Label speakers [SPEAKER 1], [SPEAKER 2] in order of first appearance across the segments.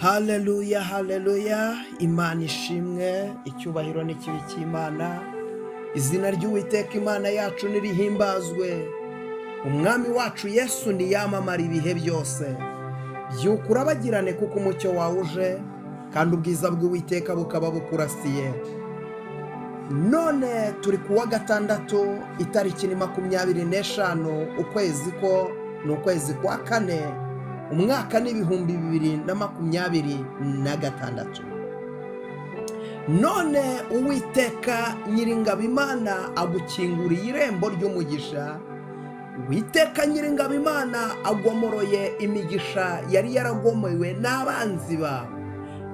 [SPEAKER 1] Haleluya, haleluya, Imana ishimwe, icyubahiro n'ikibi cy'Imana, izina ry'Uwiteka Imana yacu nirihimbazwe, umwami wacu Yesu niyamamara ibihe byose, byuka urabagirane kuko umucyo wawe uje, kandi ubwiza bw'Uwiteka bukaba bukurasiye. None turi kuwa gatandatu itariki ni 25 ukwezi ko ni ukwezi kwa kane, umwaka ni 2026. None Uwiteka Nyiringabo Imana agukinguriye irembo ry'umugisha. Uwiteka Nyiringabo Imana agomoroye imigisha yari yaragomewe n'abanzi bawe,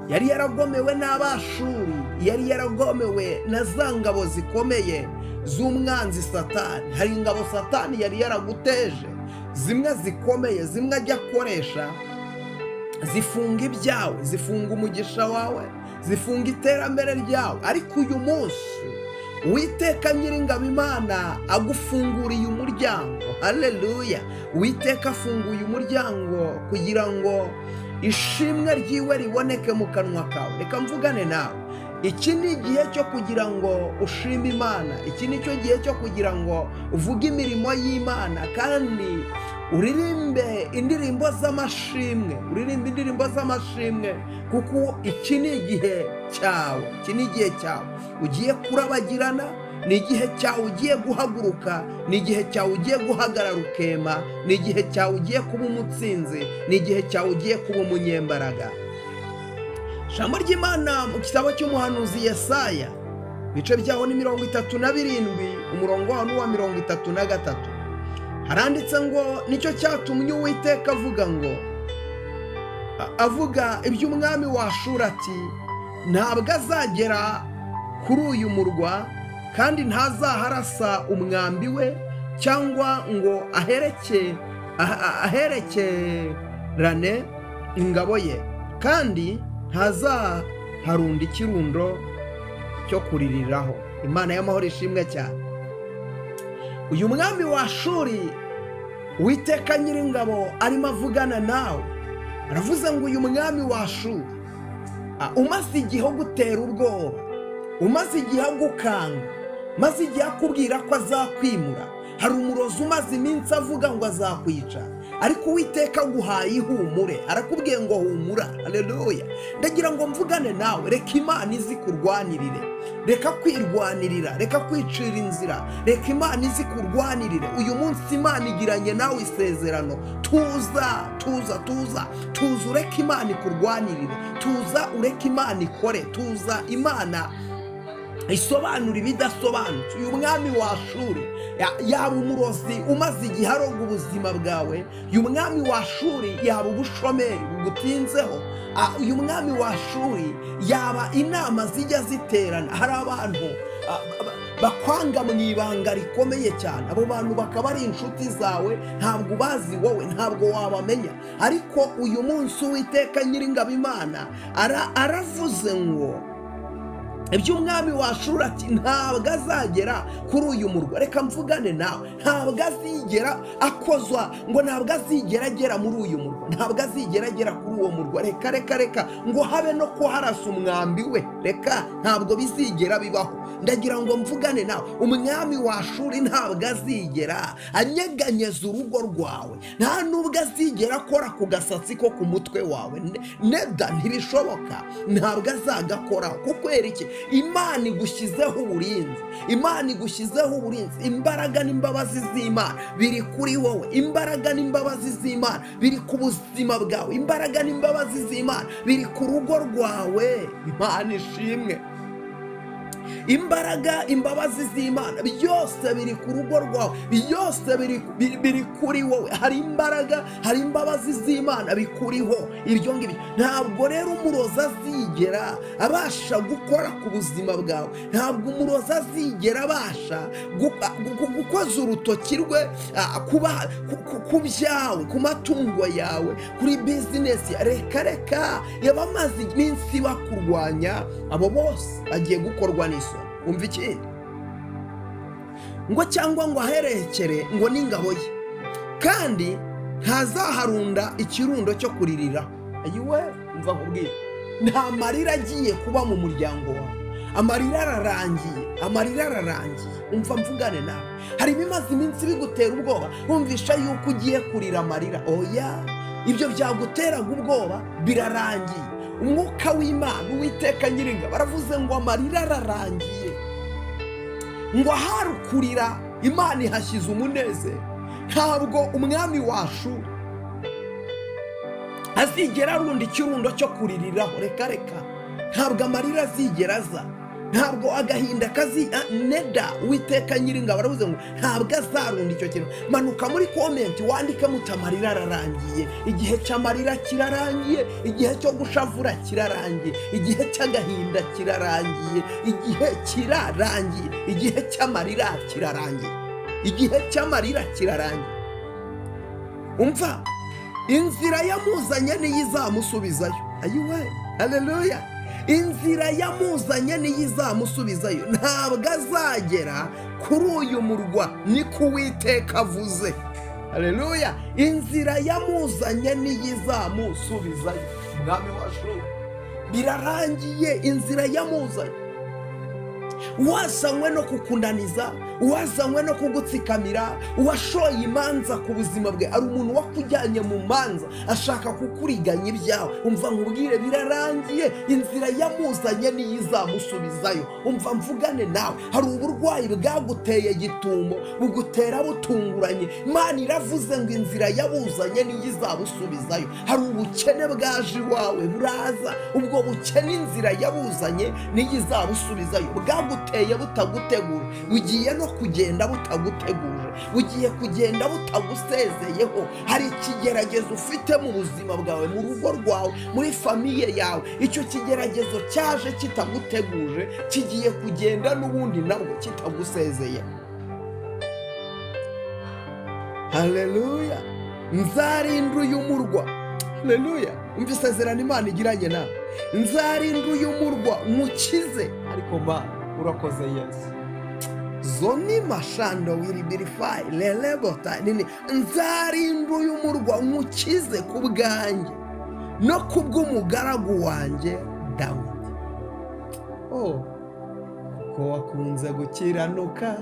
[SPEAKER 1] yari yaragomewe n'abashuri, yari yaragomewe na za ngabo zikomeye z'umwanzi Satani. Hari ingabo Satani yari yaraguteje, zimwe zikomeye, zimwe ajya akoresha zifunga ibyawe, zifunga umugisha wawe, zifunga iterambere ryawe. Ariko uyu munsi Uwiteka Nyiringabo Imana agufunguriye umuryango. Haleluya! Uwiteka afunguye umuryango kugira ngo ishimwe ryiwe riboneke mu kanwa kawe. Reka mvugane nawe, iki ni igihe cyo kugira ngo ushime Imana, iki ni cyo gihe cyo kugira ngo uvuge imirimo y'Imana, kandi uririmbe indirimbo z'amashimwe, kuko iki ni igihe cyawe, iki ni igihe cyawe ugiye kurabagirana, ni igihe cyawe ugiye guhaguruka, ni igihe cyawe ugiye guhagarara ukema, ni igihe cyawe ugiye kuba umutsinzi, ni igihe cyawe ugiye kuba umunyembaraga. Ijambo ry'Imana mu gitabo cy'umuhanuzi Yesaya, ibice byaho ni 37, umurongo waho ni uwa 33. Haranditse ngo nicyo cyatumye Uwiteka avuga iby'umwami wa Ashuri ati, ntabwo azagera kuri uyu murwa, kandi ntazaharasa umwambi we, cyangwa ngo aherekerane ingabo ye, kandi ntazaharunda ikirundo cyo kuririraho. Imana y'amahoro ishimwe cyane. Uyu mwami wa Ashuri, Uwiteka Nyiringabo arimo avugana nawe, aravuze ngo uyu mwami wa Ashuri umaze igihe gutera ubwoba, umaze igihe agukanga, maze igihe akubwira ko azakwimura. Hari umurozi umaze iminsi avuga ngo azakwica, ariko Uwiteka aguhaye ihumure, arakubwiye ngo humura. Haleluya! Ndagira ngo mvugane nawe, reka Imana izi kurwanirire, reka kwirwanirira, reka kwicira inzira, reka Imana izi kurwanirire. Uyu munsi Imana igiranye nawe isezerano. Tuza ureka Imana ikurwanirire, tuza ureka Imana ikore, tuza Imana isobanura ibidasobanutse. Uyu mwami wa Ashuri yaba umurozi umaze igihe aroga ubuzima bwawe, uyu mwami wa Ashuri yaba ubushomeri bugutinzeho, uyu mwami wa Ashuri yaba inama zijya ziterana. Hari abantu bakwanga mu ibanga rikomeye cyane, abo bantu bakaba ari inshuti zawe, ntabwo bazi wowe, ntabwo wabamenya. Ariko uyu munsi Uwiteka Nyiringabo Imana aravuze ngo iby'umwami wa Ashuri ati, ntabwo azagera kuri uyu murwa. Reka mvugane nawe, ntabwo azigera akozwa, ngo ntabwo azigera agera muri uyu murwa, ntabwo azigera agera kuri uwo murwa. Reka ngo habe no kuharasa umwambi we, reka, ntabwo bizigera bibaho. Ndagira ngo mvugane nawe, umwami wa Ashuri ntabwo azigera anyeganyeza urugo rwawe, nta nubwo azigera akora ku gasatsi ko ku mutwe wawe. Neda, ntibishoboka, ntabwo azagakoraho. kuko iki? Imana igushyizeho uburinzi, Imana igushyizeho uburinzi. Imbaraga n'imbabazi z'Imana biri kuri wowe, imbaraga n'imbabazi z'Imana biri ku buzima bwawe, imbaraga n'imbabazi z'Imana biri ku rugo rwawe. Imana ishimwe. Imbaraga, imbabazi z'Imana byose biri ku rugo rwawe, byose biri kuri wowe. Hari imbaraga, hari imbabazi z'Imana bikuriho. Iryo ngibyo ntabwo rero umurozi azigera abasha gukora ku buzima bwawe, ntabwo umurozi azigera abasha gukoza urutoki rwe ku byawe, ku matungo yawe, kuri bizinesi. Reka yabamaze iminsi bakurwanya, abo bose bagiye gukorwa n'isoni. Umva iki? Ngo cyangwa ngo aherekere ngo n'ingabo ye, kandi ntazaharunda ikirundo cyo kuririra. ayiwe mva nkubwire, nta marira agiye kuba mu muryango wawe, amarira ararangiye, umva mvugane nawe. hari ibimaze iminsi bigutera ubwoba wumvisha yuko ugiye kurira amarira, oya, ibyo byaguteraga ubwoba birarangiye. umwuka w'Imana Uwiteka Nyiringabo baravuze ngo amarira ararangiye, ngo ahari kurira Imana ihashyize umunezero. ntabwo umwami wacu azigera arunda ikirundo cyo kuririraho, reka ntabwo amarira azigera aza, ntabwo agahinda neda. Uwiteka Nyiringabo baravuze ngo ntabwo azarunda icyo kintu. manuka muri komenti wandike muti amarira ararangiye. igihe cy'amarira kirarangiye, igihe cyo gushavura kirarangiye, igihe cy'agahinda kirarangiye, igihe kirarangiye, igihe cy'amarira kirarangiye, igihe cy'amarira kirarangiye. umva, inzira yamuzanye niyo izamusubizayo. ayiwe, haleluya. inzira yamuzanye niyo izamusubizayo. ntabwo azagera kuri uyu murwa, niko Uwiteka avuze. haleluya. inzira yamuzanye niyo izamusubizayo. mwami wacu, birarangiye. inzira yamuzanye, uwazanywe no kukunaniza, uwazanywe no kugutsikamira, uwashoye imanza ku buzima bwe, ari umuntu wakujyanye mu manza ashaka kukuriganya ibyawe. umva nkubwire, birarangiye. inzira yamuzanye niyo izamusubizayo. umva mvugane nawe, hari uburwayi bwaguteye gitumo bugutera butunguranye, Imana iravuze ngo inzira yabuzanye niyo izabusubizayo. hari ubukene bwaje iwawe buraza, ubwo bukene inzira yabuzanye niyo izabusubizayo. bwaguteye butagutegura, bugiye no kugenda butaguteguje, bugiye kugenda butagusezeyeho. hari ikigeragezo ufite mu buzima bwawe, mu rugo rwawe, muri famiye yawe. icyo kigeragezo cyaje kitaguteguje, kigiye kugenda n'ubundi nabwo kitagusezeyeho. haleluya. nzarinda uyu murwa, haleluya. umva isezerano Imana igiranye nawe, nzarinda uyu murwa nywukize. ariko Mana urakoze Yesu. zoni mashando wiribirifai lelebota nini, nzarinda uyu murwa nywukize ku bwanjye no ku bw'umugaragu wanjye Dawidi. kuko wakunze gukiranuka,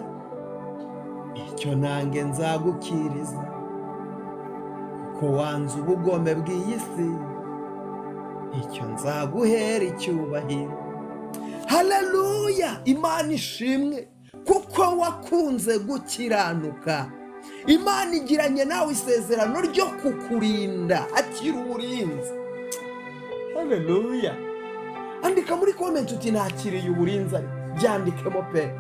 [SPEAKER 1] icyo nange nzagukiriza. kuko wanze ubugome bw'iyi si, icyo nzaguhera icyubahiro. haleluya. Imana ishimwe kuko wakunze gukiranuka. Imana igiranye nawe isezerano ryo kukurinda, akira uburinzi. haleluya. andika muri komenti uti nakiriye uburinzi, byandikemo pe,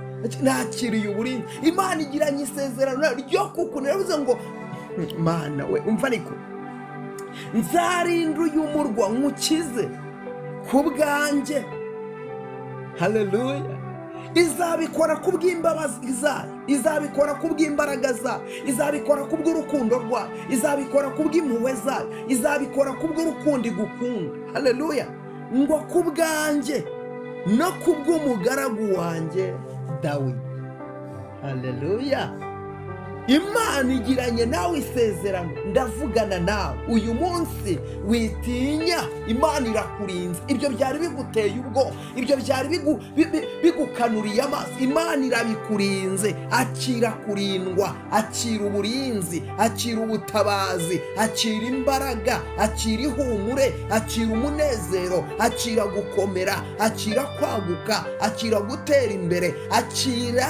[SPEAKER 1] nakiriye uburinzi. Imana igiranye isezerano ryo kukurinda, bivuze ngo Mana we, umva ariko, nzarinda uyu murwa nywukize ku bwanjye. haleluya. izabikora ku bw'imbabazi zayo, izabikora ku bw'imbaraga zayo, izabikora ku bw'urukundo rwayo, izabikora ku bw'impuhwe zayo, izabikora ku bw'urukundo igukunda. haleluya. ngo ku bwanjye no ku bw'umugaragu wanjye Dawidi. haleluya. Imana igiranye nawe isezerano. ndavugana nawe uyu munsi, witinya, Imana irakurinze. ibyo byari biguteye ubwoba, ibyo byari bigukanuriye amaso, Imana irabikurinze. akira kurindwa, akira uburinzi, akira ubutabazi, akira imbaraga, akira ihumure, akira umunezero, akira gukomera, akira kwaguka, akira gutera imbere, akira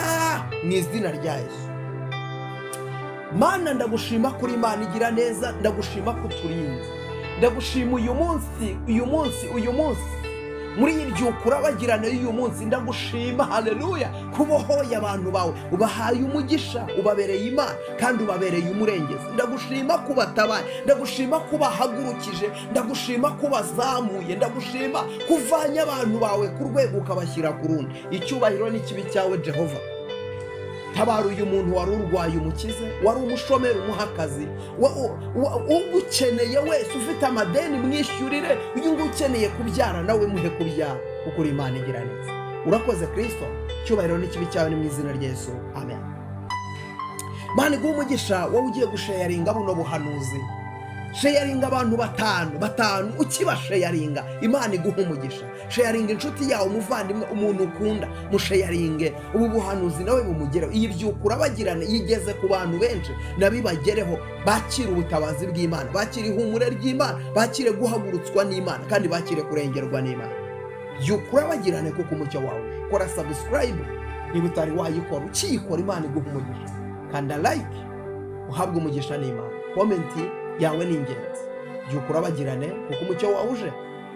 [SPEAKER 1] mu izina rya Yesu. Mana ndagushima kuri Imana igira neza, ndagushima kuturinze, ndagushima uyu munsi muri iryo kurabagirana y'uyu munsi, ndagushima. haleluya. kubohoye abantu bawe, ubahaye umugisha, ubabereye Imana kandi ubabereye umurengezi. ndagushima kubatabaye, ndagushima kubahagurukije, ndagushima kubazamuye, ndagushima kuvanye abantu bawe ku rwego ukabashyira ku rundi. icyubahiro n'ikibi cyawe Jehova. tabara uyu muntu wari urwaye umukize, wari umushomeri umuha akazi, ugukeneye wese ufite amadeni mwishyurire, uyu nguyu ukeneye kubyara nawe muhe kubyara, kuko uri Imana igira neza. urakoze Kristo. cyubahiro n'ikibi cyawe ni mu izina rya Yesu, amen. Mana iguhe umugisha wowe ugiye gusharinga buno buhanuzi. sheyaringa abantu batanu ukibasheyaringa Imana iguha umugisha. Sheyaringa inshuti yawe, umuvandimwe, umuntu ukunda, musheyaringe ubu buhanuzi nawe bumugereho. Iyi byukura bagirane yigeze ku bantu benshi, nabibagereho, bakire ubutabazi bw'Imana, bakire ihumure ry'Imana, bakire guhagurutswa n'Imana, kandi bakire kurengerwa n'Imana. Byukura bagirane kuko umucyo wawe. Kora subscribe niba utari wayikora, ukiyikora Imana iguha umugisha. Kanda like uhabwe umugisha n'Imana. Comment yawe ni ingenzi. Byukura bagirane kuko umucyo wawe uje,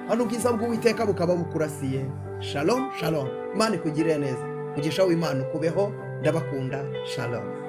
[SPEAKER 1] hano ubwiza bw'Uwiteka bukaba bukurasiye. Shalom shalom. Imana ikugirire neza, umugisha w'Imana ukubeho. Ndabakunda. Shalom.